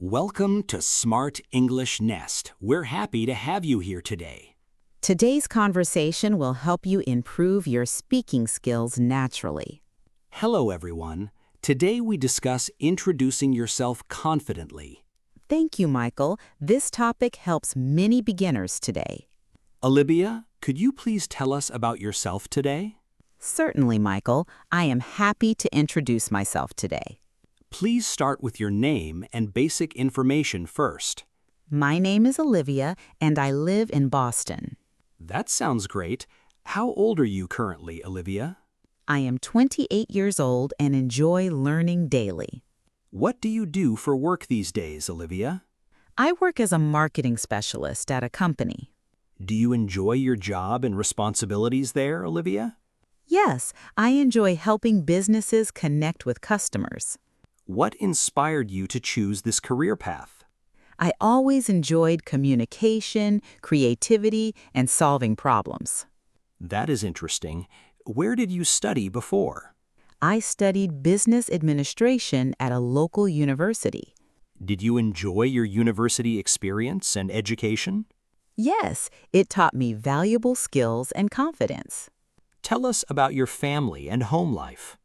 Welcome to Smart English Nest. We're happy to have you here today. Today's conversation will help you improve your speaking skills naturally. Hello, everyone. Today we discuss introducing yourself confidently. Thank you, Michael. This topic helps many beginners today. Olivia, could you please tell us about yourself today? Certainly, Michael. I am happy to introduce myself today. Please start with your name and basic information first. My name is Olivia, and I live in Boston. That sounds great. How old are you currently, Olivia? I am 28 years old and enjoy learning daily. What do you do for work these days, Olivia? I work as a marketing specialist at a company. Do you enjoy your job and responsibilities there, Olivia? Yes, I enjoy helping businesses connect with customers. What inspired you to choose this career path? I always enjoyed communication, creativity, and solving problems. That is interesting. Where did you study before? I studied business administration at a local university. Did you enjoy your university experience and education? Yes, it taught me valuable skills and confidence. Tell us about your family and home life.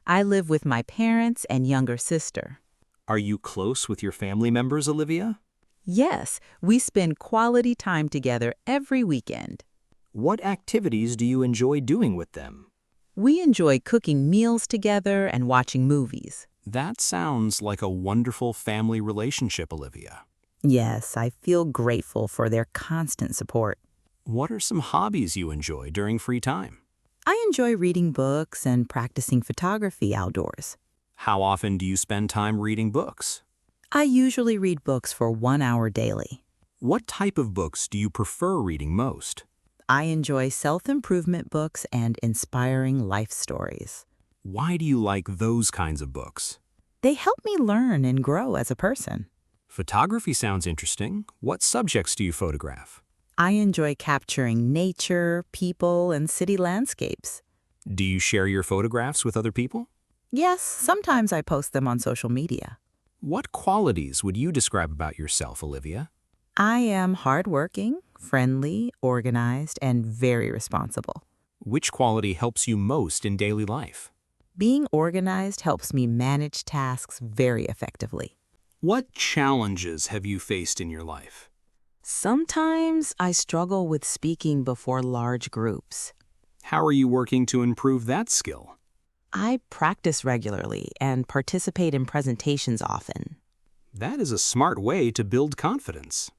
I live with my parents and younger sister. Are you close with your family members, Olivia? Yes, we spend quality time together every weekend. What activities do you enjoy doing with them? We enjoy cooking meals together and watching movies. That sounds like a wonderful family relationship, Olivia. Yes, I feel grateful for their constant support. What are some hobbies you enjoy during free time? I enjoy reading books and practicing photography outdoors. How often do you spend time reading books? I usually read books for 1 hour daily. What type of books do you prefer reading most? I enjoy self-improvement books and inspiring life stories. Why do you like those kinds of books? They help me learn and grow as a person. Photography sounds interesting. What subjects do you photograph? I enjoy capturing nature, people, and city landscapes. Do you share your photographs with other people? Yes, sometimes I post them on social media. What qualities would you describe about yourself, Olivia? I am hardworking, friendly, organized, and very responsible. Which quality helps you most in daily life? Being organized helps me manage tasks very effectively. What challenges have you faced in your life? Sometimes I struggle with speaking before large groups. How are you working to improve that skill? I practice regularly and participate in presentations often. That is a smart way to build confidence.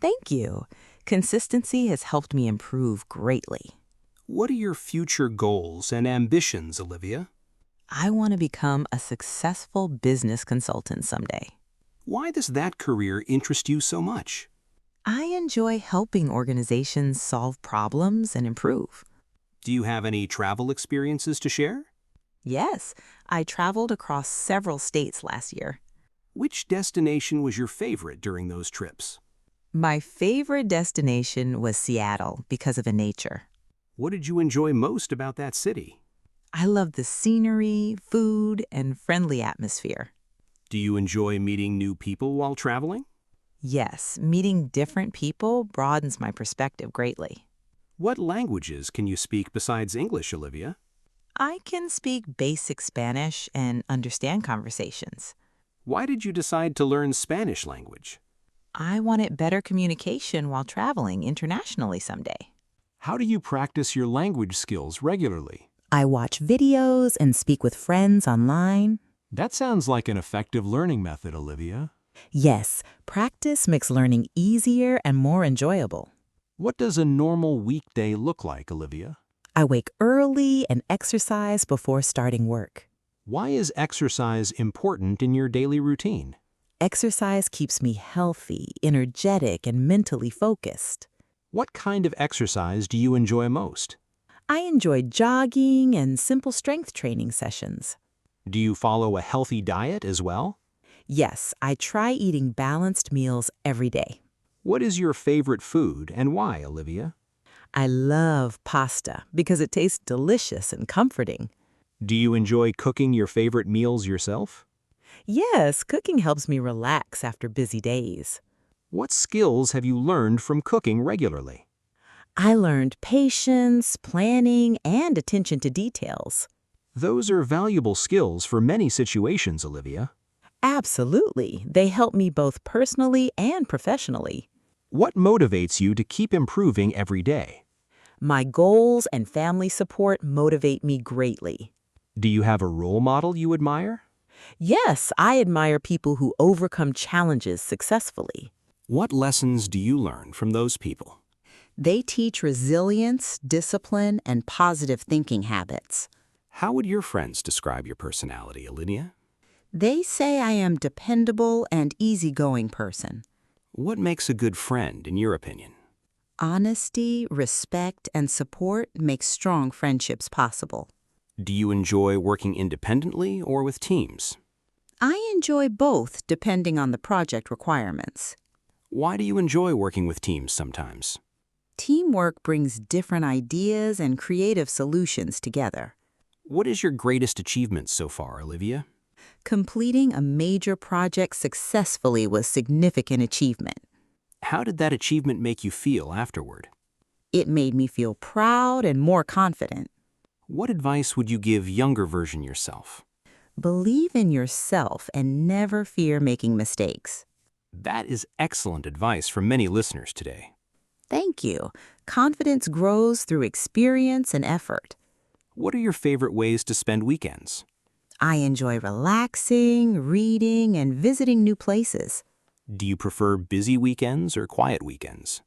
Thank you. Consistency has helped me improve greatly. What are your future goals and ambitions, Olivia? I want to become a successful business consultant someday. Why does that career interest you so much? I enjoy helping organizations solve problems and improve. Do you have any travel experiences to share? Yes, I traveled across several states last year. Which destination was your favorite during those trips? My favorite destination was Seattle because of the nature. What did you enjoy most about that city? I love the scenery, food, and friendly atmosphere. Do you enjoy meeting new people while traveling? Yes, meeting different people broadens my perspective greatly. What languages can you speak besides English, Olivia? I can speak basic Spanish and understand conversations. Why did you decide to learn Spanish language? I wanted better communication while traveling internationally someday. How do you practice your language skills regularly? I watch videos and speak with friends online. That sounds like an effective learning method, Olivia. Yes, practice makes learning easier and more enjoyable. What does a normal weekday look like, Olivia? I wake early and exercise before starting work. Why is exercise important in your daily routine? Exercise keeps me healthy, energetic, and mentally focused. What kind of exercise do you enjoy most? I enjoy jogging and simple strength training sessions. Do you follow a healthy diet as well? Yes, I try eating balanced meals every day. What is your favorite food and why, Olivia? I love pasta because it tastes delicious and comforting. Do you enjoy cooking your favorite meals yourself? Yes, cooking helps me relax after busy days. What skills have you learned from cooking regularly? I learned patience, planning, and attention to details. Those are valuable skills for many situations, Olivia. Absolutely. They help me both personally and professionally. What motivates you to keep improving every day? My goals and family support motivate me greatly. Do you have a role model you admire? Yes, I admire people who overcome challenges successfully. What lessons do you learn from those people? They teach resilience, discipline, and positive thinking habits. How would your friends describe your personality, Olivia? They say I am dependable and easygoing person. What makes a good friend, in your opinion? Honesty, respect, and support make strong friendships possible. Do you enjoy working independently or with teams? I enjoy both depending on the project requirements. Why do you enjoy working with teams sometimes? Teamwork brings different ideas and creative solutions together. What is your greatest achievement so far, Olivia? Completing a major project successfully was significant achievement. How did that achievement make you feel afterward? It made me feel proud and more confident. What advice would you give younger version yourself? Believe in yourself and never fear making mistakes. That is excellent advice from many listeners today. Thank you. Confidence grows through experience and effort. What are your favorite ways to spend weekends? I enjoy relaxing, reading, and visiting new places. Do you prefer busy weekends or quiet weekends?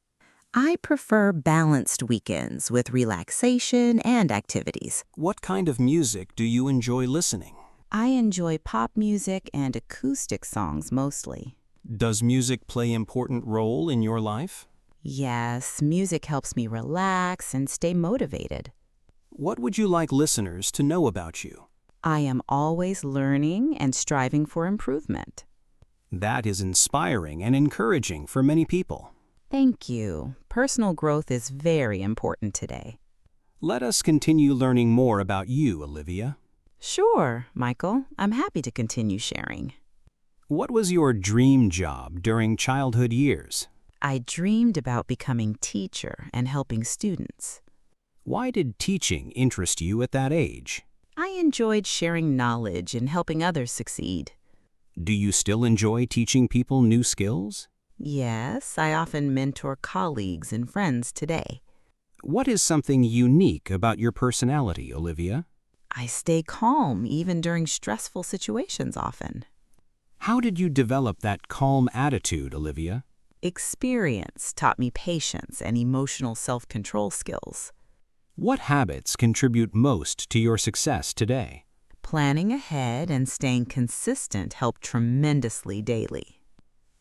I prefer balanced weekends with relaxation and activities. What kind of music do you enjoy listening? I enjoy pop music and acoustic songs mostly. Does music play an important role in your life? Yes, music helps me relax and stay motivated. What would you like listeners to know about you? I am always learning and striving for improvement. That is inspiring and encouraging for many people. Thank you. Personal growth is very important today. Let us continue learning more about you, Olivia. Sure, Michael. I'm happy to continue sharing. What was your dream job during childhood years? I dreamed about becoming teacher and helping students. Why did teaching interest you at that age? I enjoyed sharing knowledge and helping others succeed. Do you still enjoy teaching people new skills? Yes, I often mentor colleagues and friends today. What is something unique about your personality, Olivia? I stay calm even during stressful situations often. How did you develop that calm attitude, Olivia? Experience taught me patience and emotional self-control skills. What habits contribute most to your success today? Planning ahead and staying consistent help tremendously daily.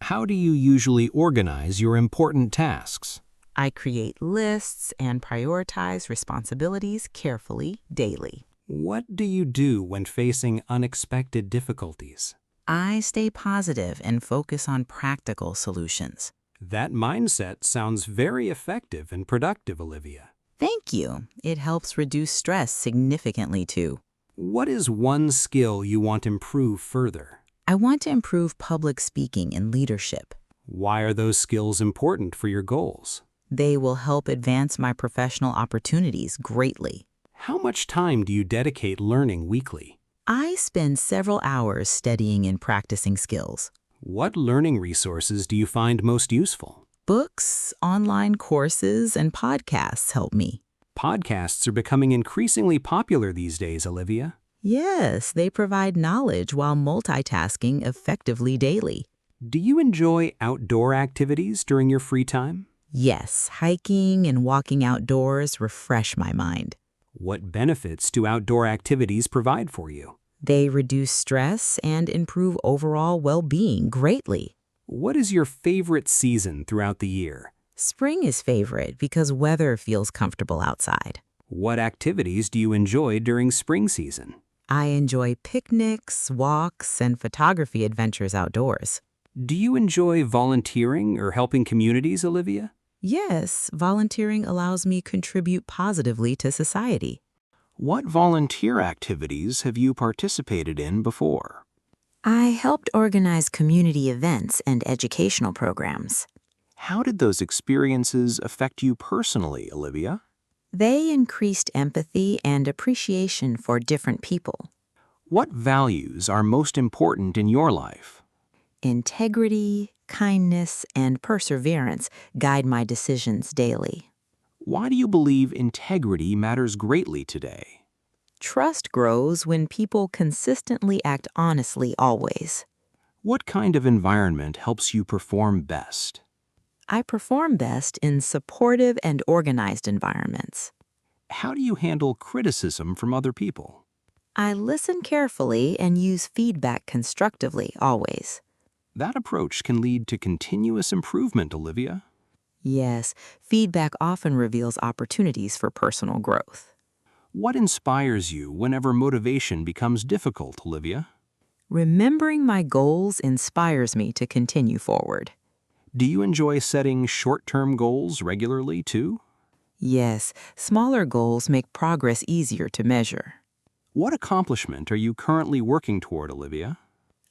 How do you usually organize your important tasks? I create lists and prioritize responsibilities carefully daily. What do you do when facing unexpected difficulties? I stay positive and focus on practical solutions. That mindset sounds very effective and productive, Olivia. Thank you. It helps reduce stress significantly too. What is one skill you want to improve further? I want to improve public speaking and leadership. Why are those skills important for your goals? They will help advance my professional opportunities greatly. How much time do you dedicate learning weekly? I spend several hours studying and practicing skills. What learning resources do you find most useful? Books, online courses, and podcasts help me. Podcasts are becoming increasingly popular these days, Olivia. Yes, they provide knowledge while multitasking effectively daily. Do you enjoy outdoor activities during your free time? Yes, hiking and walking outdoors refresh my mind. What benefits do outdoor activities provide for you? They reduce stress and improve overall well-being greatly. What is your favorite season throughout the year? Spring is favorite because weather feels comfortable outside. What activities do you enjoy during spring season? I enjoy picnics, walks, and photography adventures outdoors. Do you enjoy volunteering or helping communities, Olivia? Yes, volunteering allows me to contribute positively to society. What volunteer activities have you participated in before? I helped organize community events and educational programs. How did those experiences affect you personally, Olivia? They increased empathy and appreciation for different people. What values are most important in your life? Integrity, kindness, and perseverance guide my decisions daily. Why do you believe integrity matters greatly today? Trust grows when people consistently act honestly always. What kind of environment helps you perform best? I perform best in supportive and organized environments. How do you handle criticism from other people? I listen carefully and use feedback constructively always. That approach can lead to continuous improvement, Olivia. Yes, feedback often reveals opportunities for personal growth. What inspires you whenever motivation becomes difficult, Olivia? Remembering my goals inspires me to continue forward. Do you enjoy setting short-term goals regularly, too? Yes, smaller goals make progress easier to measure. What accomplishment are you currently working toward, Olivia?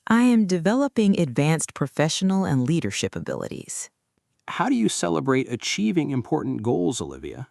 I am developing advanced professional and leadership abilities. How do you celebrate achieving important goals, Olivia?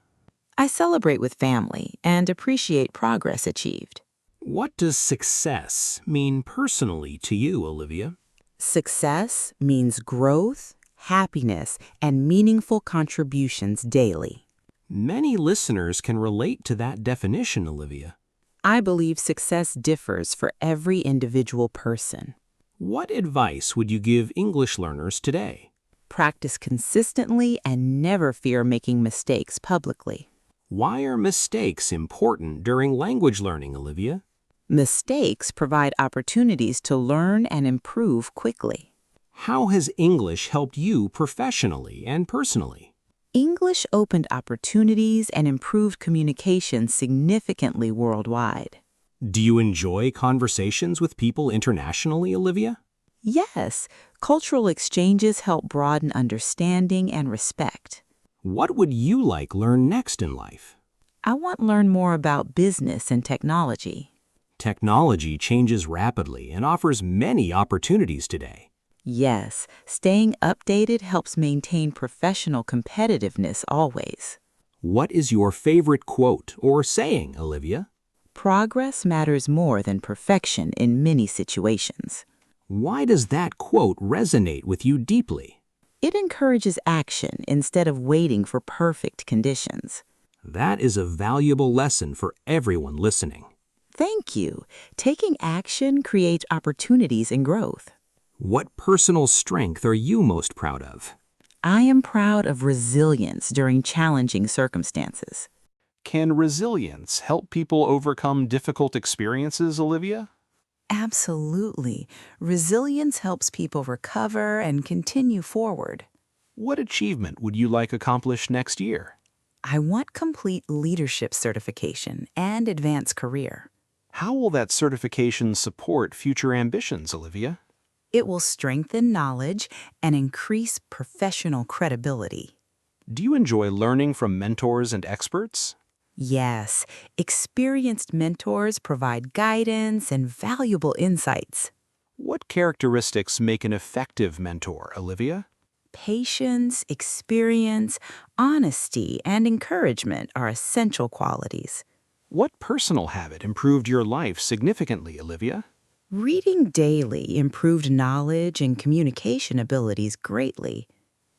I celebrate with family and appreciate progress achieved. What does success mean personally to you, Olivia? Success means growth, happiness, and meaningful contributions daily. Many listeners can relate to that definition, Olivia. I believe success differs for every individual person. What advice would you give English learners today? Practice consistently and never fear making mistakes publicly. Why are mistakes important during language learning, Olivia? Mistakes provide opportunities to learn and improve quickly. How has English helped you professionally and personally? English opened opportunities and improved communication significantly worldwide. Do you enjoy conversations with people internationally, Olivia? Yes, cultural exchanges help broaden understanding and respect. What would you like learn next in life? I want to learn more about business and technology. Technology changes rapidly and offers many opportunities today. Yes, staying updated helps maintain professional competitiveness always. What is your favorite quote or saying, Olivia? Progress matters more than perfection in many situations. Why does that quote resonate with you deeply? It encourages action instead of waiting for perfect conditions. That is a valuable lesson for everyone listening. Thank you. Taking action creates opportunities and growth. What personal strength are you most proud of? I am proud of resilience during challenging circumstances. Can resilience help people overcome difficult experiences, Olivia? Absolutely. Resilience helps people recover and continue forward. What achievement would you like accomplished next year? I want complete leadership certification and advanced career. How will that certification support future ambitions, Olivia? It will strengthen knowledge and increase professional credibility. Do you enjoy learning from mentors and experts? Yes, experienced mentors provide guidance and valuable insights. What characteristics make an effective mentor, Olivia? Patience, experience, honesty, and encouragement are essential qualities. What personal habit improved your life significantly, Olivia? Reading daily improved knowledge and communication abilities greatly.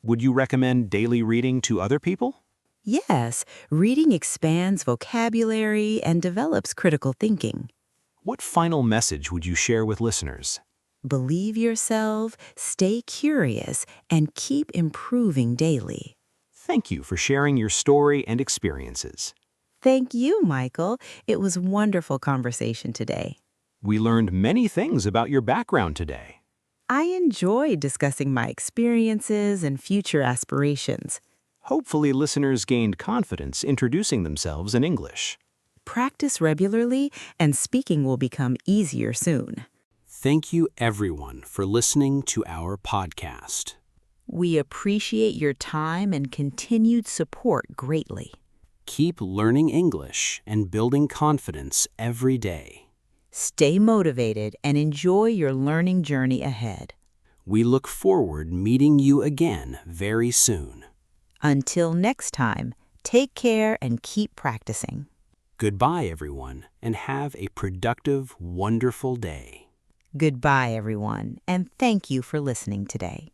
Would you recommend daily reading to other people? Yes, reading expands vocabulary and develops critical thinking. What final message would you share with listeners? Believe yourself, stay curious, and keep improving daily. Thank you for sharing your story and experiences. Thank you, Michael. It was a wonderful conversation today. We learned many things about your background today. I enjoyed discussing my experiences and future aspirations. Hopefully, listeners gained confidence introducing themselves in English. Practice regularly, and speaking will become easier soon. Thank you, everyone, for listening to our podcast. We appreciate your time and continued support greatly. Keep learning English and building confidence every day. Stay motivated and enjoy your learning journey ahead. We look forward meeting you again very soon. Until next time, take care and keep practicing. Goodbye, everyone, and have a productive, wonderful day. Goodbye, everyone, and thank you for listening today.